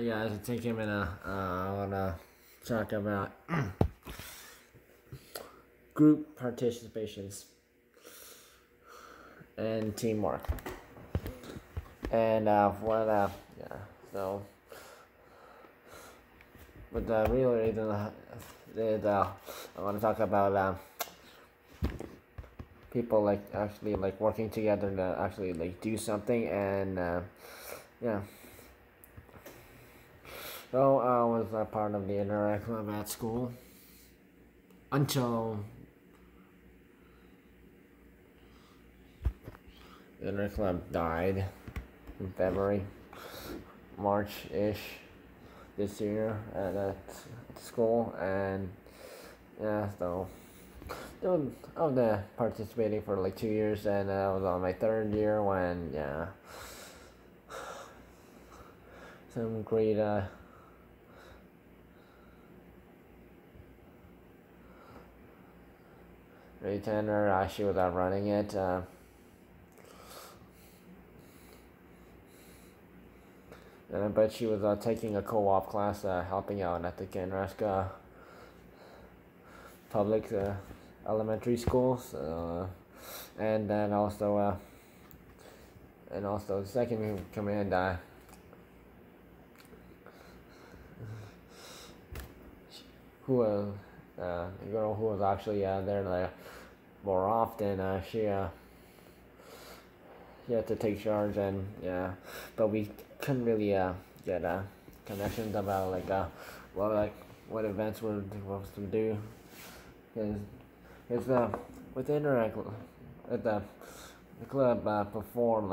Yeah, I think I'm gonna wanna talk about group participations and teamwork. And what yeah, so but the real reason is I want to talk about people like actually like working together to actually like do something and yeah. So I was a part of the interact club at school until the interact club died in February, March-ish this year at school, and yeah, so I was participating for like 2 years, and I was on my third year when some great tenor she was running it. But she was taking a co-op class, helping out at the Kenraska public elementary school. So, and then also the second in command, who the girl who was actually there like more often. She had to take charge, and yeah, but we couldn't really get connections about what events we're supposed to do, because within her at the club performed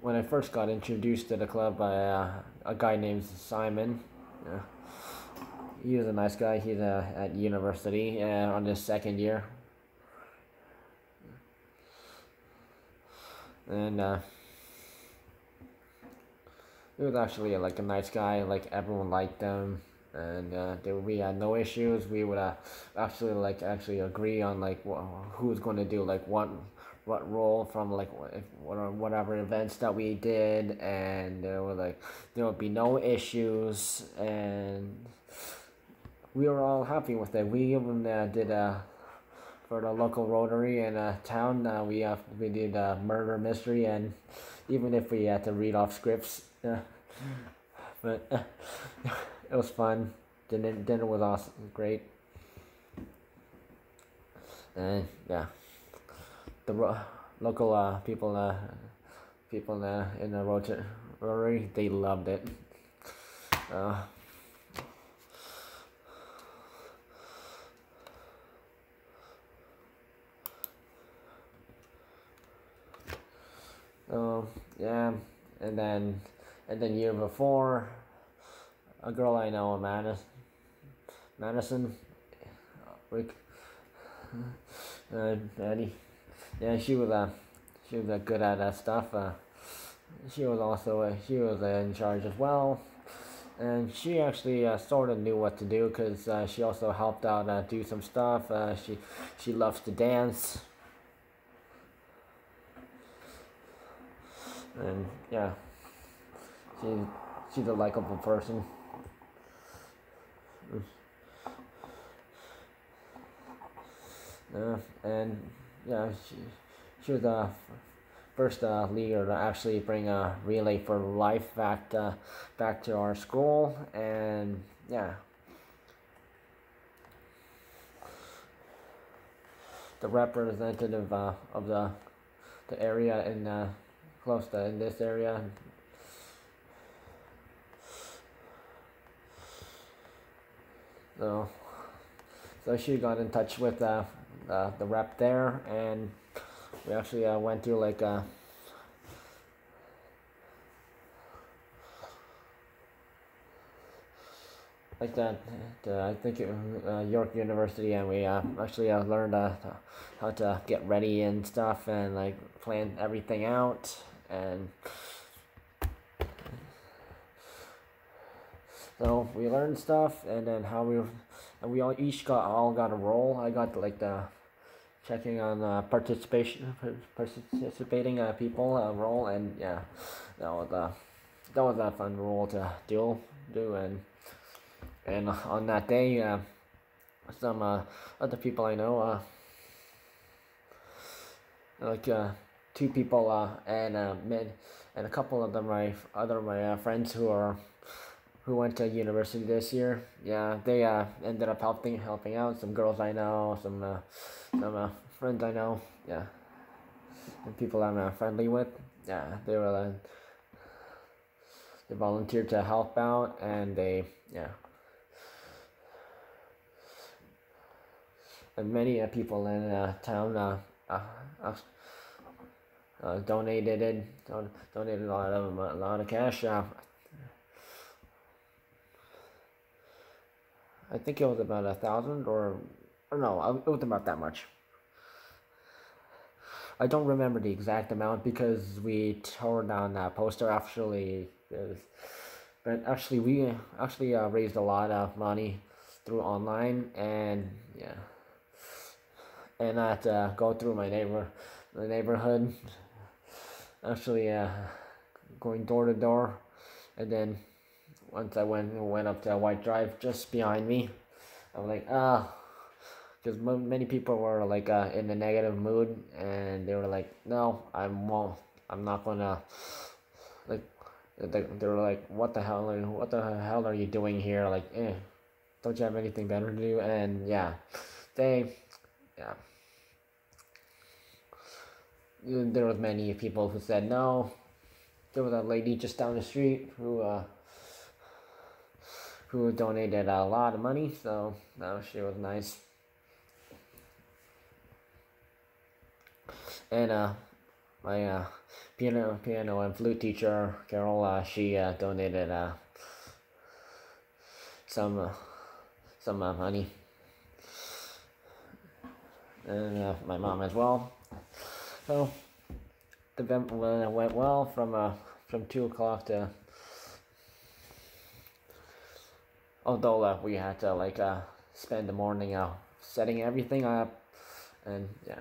when I first got introduced to the club by a guy named Simon. He was a nice guy. He's at university on his second year. And he was actually like a nice guy. Like everyone liked him, and we had no issues. We would actually agree on like who was going to do like what role from like whatever events that we did, and there would be no issues, and we were all happy with it. We even did for the local Rotary in town. We did murder mystery, and even if we had to read off scripts, but it was fun. Dinner was awesome, great, and yeah, the local people in the Rotary, they loved it. Yeah, and then year before, a girl I know, Madison, Rick, Eddie. Yeah, she was good at that stuff. She was in charge as well, and she actually sort of knew what to do because she also helped out do some stuff. She loves to dance. And yeah, she's a likable person. And yeah, she was the first leader to actually bring a relay for life back to our school, and yeah, the representative of the area in close to in this area. So she got in touch with the rep there, and we actually went to like I think York University, and we actually learned how to get ready and stuff, and like plan everything out, and so we learned stuff, and then we all got a role. I got like the checking on participating people role, and yeah, that was that was a fun role to do, and on that day, some other people I know, like two people, and a couple of them my friends who went to university this year. Yeah, they ended up helping out some girls I know, some friends I know. Yeah, and people I'm friendly with. Yeah, they volunteered to help out, and and many people in town uh, uh, donated a lot of cash. I think it was about 1,000 or no, it was about that much. I don't remember the exact amount because we tore down that poster actually. But actually, we actually raised a lot of money through online, and yeah, and I had to go through the neighborhood, actually going door to door, and then once I went up to White Drive just behind me, I was like because many people were like in a negative mood, and they were like, no, I'm not gonna like. They were like, what the hell are you doing here? Like, don't you have anything better to do? And yeah, they, yeah, there was many people who said no. There was a lady just down the street who donated a lot of money, so no, she was nice. And my piano and flute teacher Carol, she donated some money, and my mom as well. So the event went well from 2 o'clock to, although we had to spend the morning setting everything up, and yeah,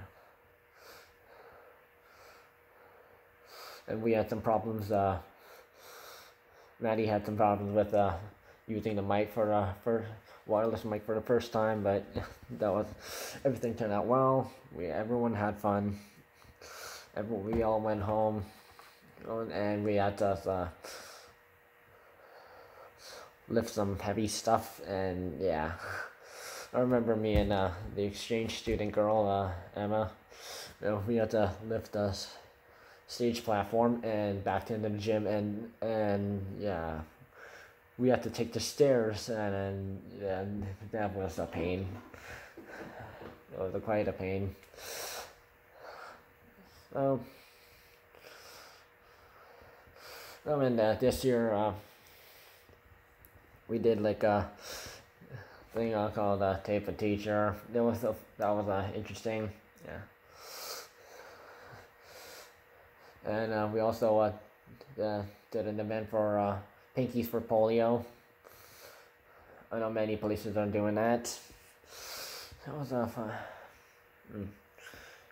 and we had some problems. Maddie had some problems with using the mic for wireless mic for the first time, but everything turned out well. Everyone had fun. We all went home, and we had to lift some heavy stuff, and yeah. I remember me and the exchange student girl, Emma, we had to lift us stage platform and back into the gym, and yeah, we had to take the stairs, and that was a pain. It was quite a pain. So, and this year we did like a thing called tape a teacher. That was interesting. Yeah. And we also did an event for Pinkies for Polio. I know many places are doing that. That was fun.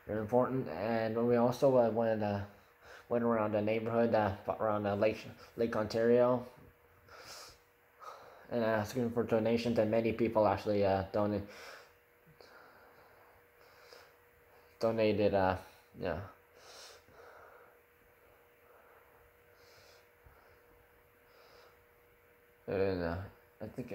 Very important. And we also went around the neighborhood, around Lake Ontario, and asking for donations. And many people actually donated. Yeah. And I think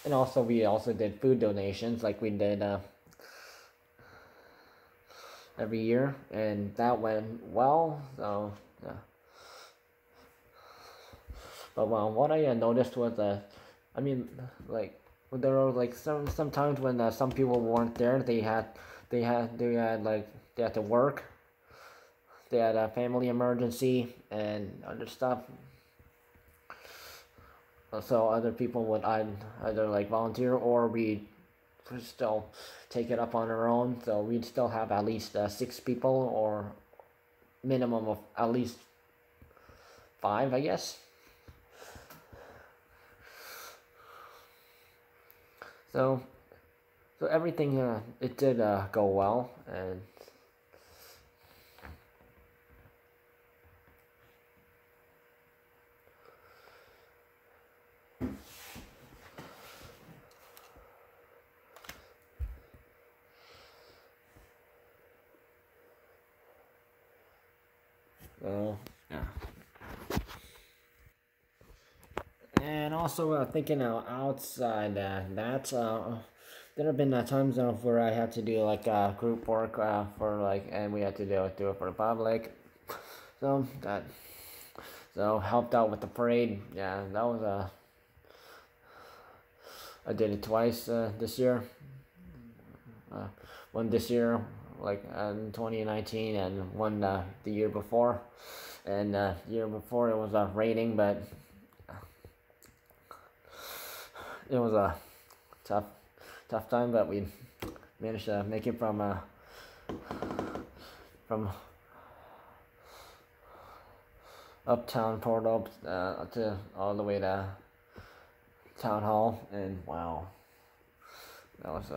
and also we also did food donations like we did every year, and that went well. So yeah. But what I noticed was I mean, like there were like sometimes when some people weren't there, they had to work. They had a family emergency and other stuff. So other people would either like volunteer, or we still take it up on our own. So we'd still have at least 6 people, or minimum of at least 5, I guess. So everything it did go well, and Yeah. And also thinking outside there have been times where I had to do like group work for like, and we had to do it for the public. So that helped out with the parade. Yeah, that was I did it twice this year. Uh, one this year, like in 2019, and one the year before. And year before it was raining, but it was a tough time, but we managed to make it from uptown Portal to all the way to town hall, and wow, that was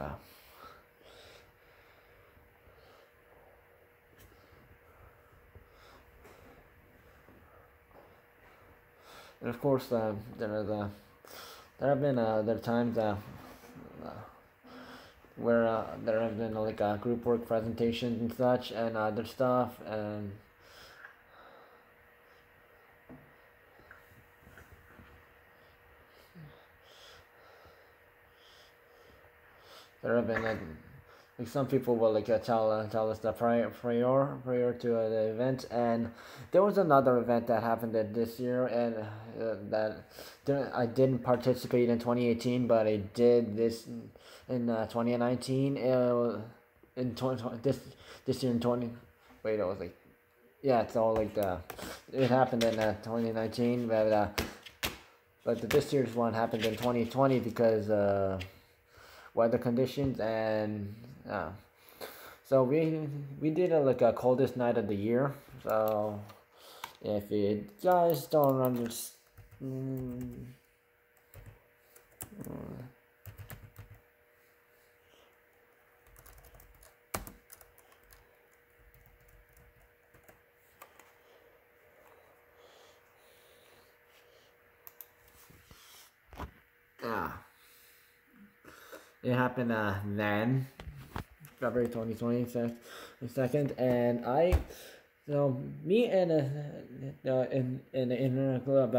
and of course there have been there are times where there have been like group work presentations and such and other stuff, and there have been like some people will like tell us the prior to the event, and there was another event that happened this year, and I didn't participate in 2018, but I did this in 2019. In 20, this year in 20, wait, it was like, yeah, it's all like it happened in 2019, but this year's one happened in 2020 because weather conditions, and so we did like a coldest night of the year. So if you guys don't understand, yeah, it happened then February 2020 second, and me and in the internet club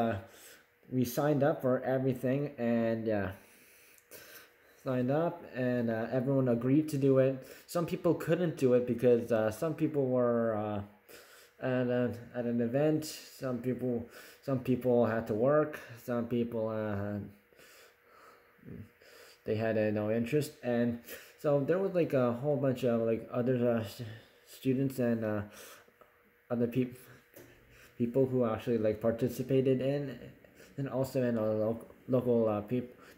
we signed up for everything, and signed up, and everyone agreed to do it. Some people couldn't do it because some people were at an event. Some people had to work. Some people they had no interest, and so there was like a whole bunch of like other students and other people who actually like participated in, and also in local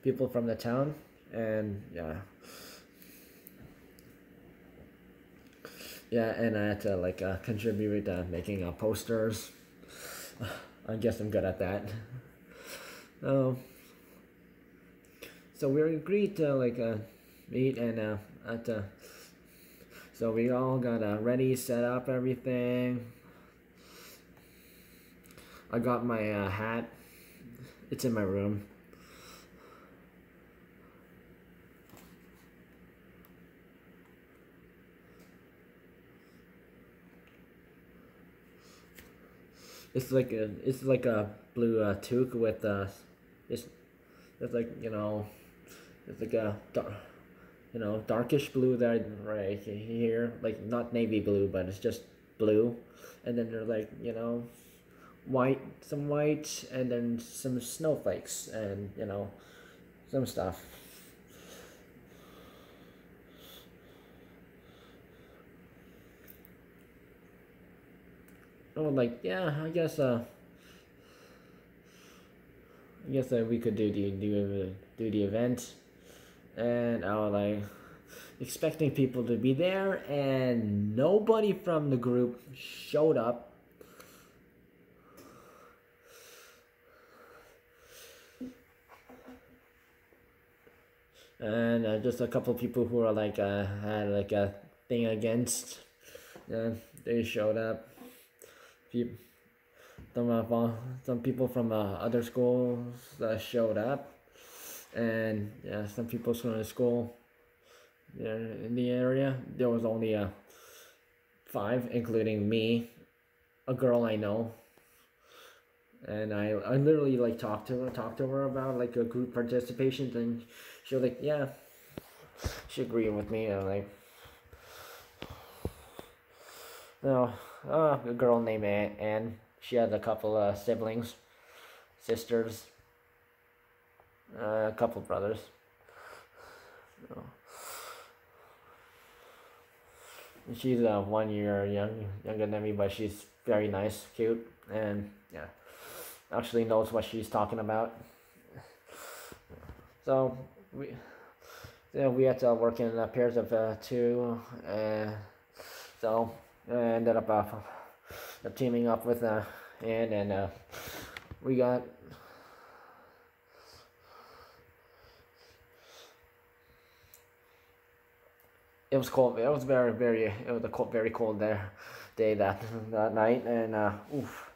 people from the town, and and I had to like contribute making posters. I guess I'm good at that. So we agreed to like meet, and so we all got ready, set up everything. I got my hat. It's in my room. It's like a blue toque with it's like it's like a darkish blue there right here, like not navy blue, but it's just blue, and then there's like some white, and then some snowflakes, and some stuff. I was like, yeah, I guess we could do the event, and I was like expecting people to be there, and nobody from the group showed up. And just a couple people who are like had like a thing against, they showed up. Some people from other schools showed up, and some people from the school in the area. There was only 5, including me, a girl I know, and I literally like talked to her about like a group participation, and she was like, yeah, she agreed with me, and like, no, a girl named Anne. She has a couple of siblings, sisters, a couple brothers. She's 1 year younger than me, but she's very nice, cute, and yeah, actually knows what she's talking about. So we, we had to work in pairs of two, and so I ended up teaming up with Anne, and we got. It was cold. It was very. It was a cold, very cold day that night, and oof.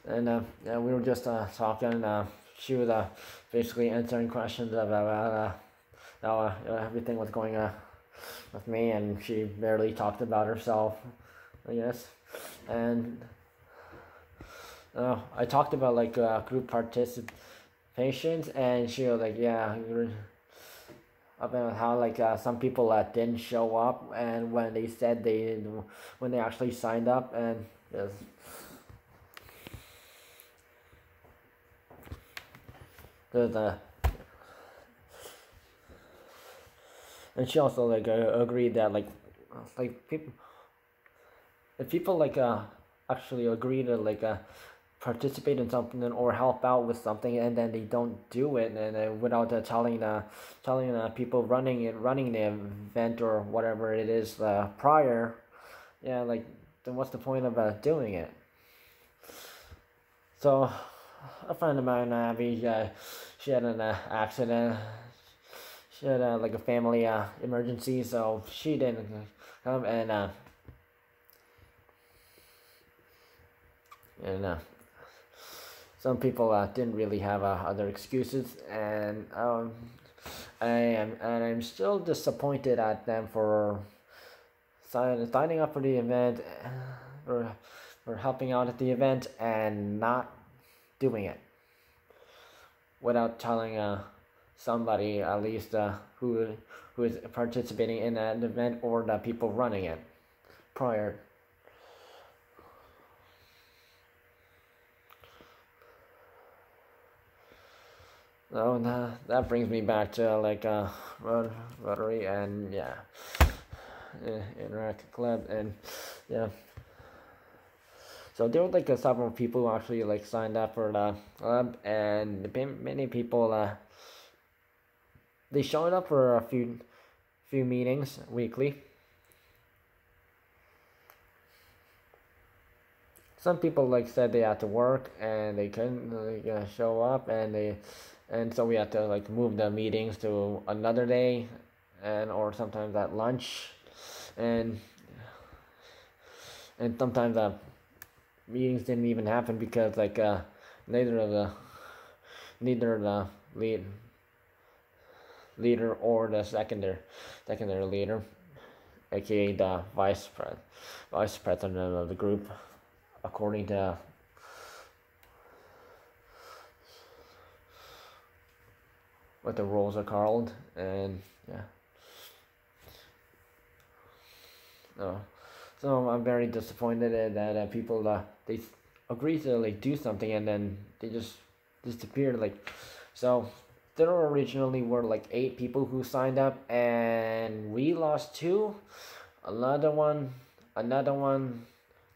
And yeah, we were just talking. She was basically answering questions about how everything was going with me, and she barely talked about herself, I guess. And I talked about like group participations, and she was like, "Yeah, you're." About how like some people didn't show up, and when they said when they actually signed up, and yes, the and she also like agreed that like people if people like actually agree to like participate in something or help out with something, and then they don't do it, and without telling people running the event or whatever it is prior, yeah, like then what's the point of doing it? So a friend of mine, Abby, she had an accident. She had like a family emergency, so she didn't come, and some people didn't really have other excuses, and I'm still disappointed at them for signing up for the event, or helping out at the event and not doing it without telling somebody at least who is participating in that event, or the people running it prior. So that brings me back to like Rotary, and yeah, Interactive Club, and yeah. So there were like several people who actually like signed up for the club, and many people they showed up for a few meetings weekly. Some people like said they had to work and they couldn't like, show up, and so we had to like move the meetings to another day, and or sometimes at lunch, and sometimes meetings didn't even happen because like neither of the lead leader or the secondary leader, aka the vice president of the group, according to what the roles are called, and yeah. So I'm very disappointed that people they agree to like do something, and then they just disappeared. Like, so there originally were like 8 people who signed up, and we lost 2. Another one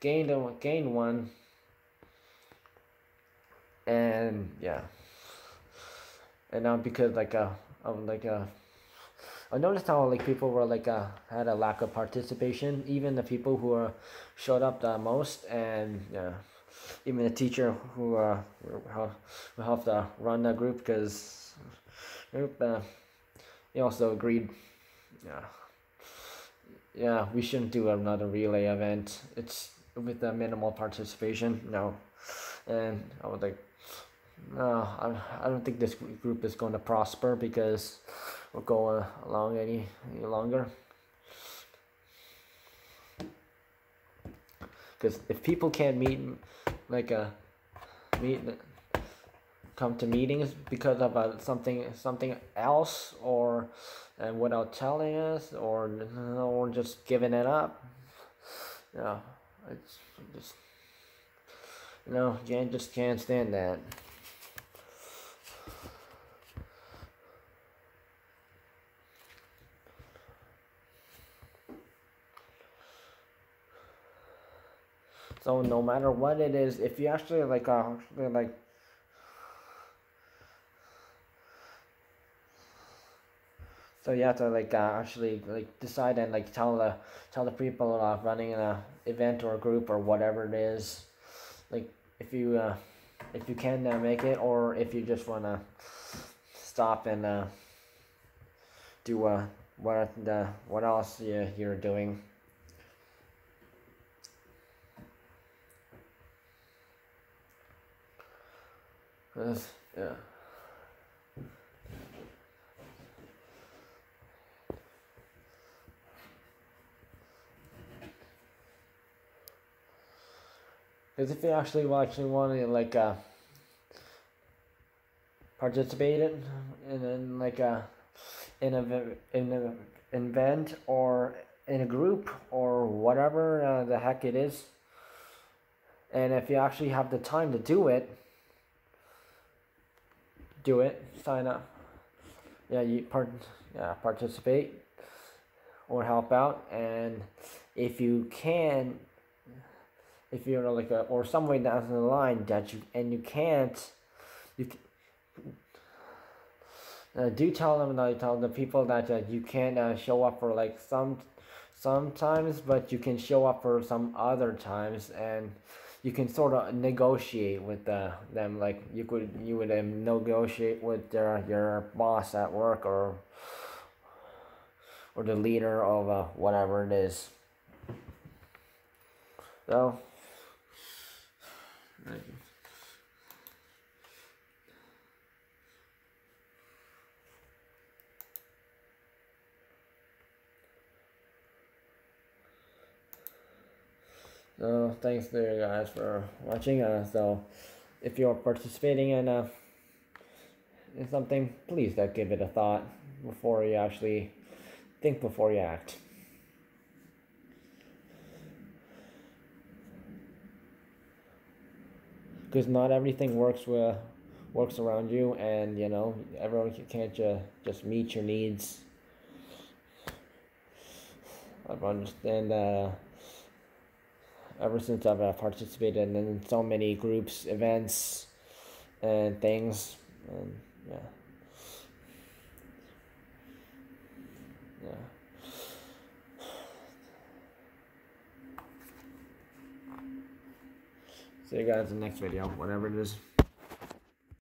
gained one, and yeah. And now because like of like I noticed how like people were like had a lack of participation, even the people who showed up the most, and yeah, even the teacher who helped run the group, because he also agreed, yeah, we shouldn't do another relay event. It's with the minimal participation. No, and I was like, no, I don't think this group is going to prosper because we're going along any longer. Because if people can't meet, like meet, come to meetings because of something else, or and without telling us, or just giving it up, yeah, it's just, you just can't stand that. So no matter what it is, if you actually so you have to actually decide and tell the people running an event or a group or whatever it is, like if you can make it, or if you just wanna stop and do what else you're doing. Yeah. Because if you actually want to participate in an event or in a group or whatever the heck it is, and if you actually have the time to do it, sign up. Yeah, participate or help out, and if you can, if you're or some way down the line that you can't, do tell them, tell the people that you can't show up for sometimes, but you can show up for some other times, and you can sort of negotiate with them. Like you would negotiate with your boss at work, or the leader of whatever it is. So so thanks to you guys for watching. So if you're participating in something, please give it a thought before you actually think, before you act. Because not everything works around you, and everyone can't just meet your needs. I've understand ever since I've participated in so many groups, events, and things, and yeah. See you guys in the next video, whatever it is.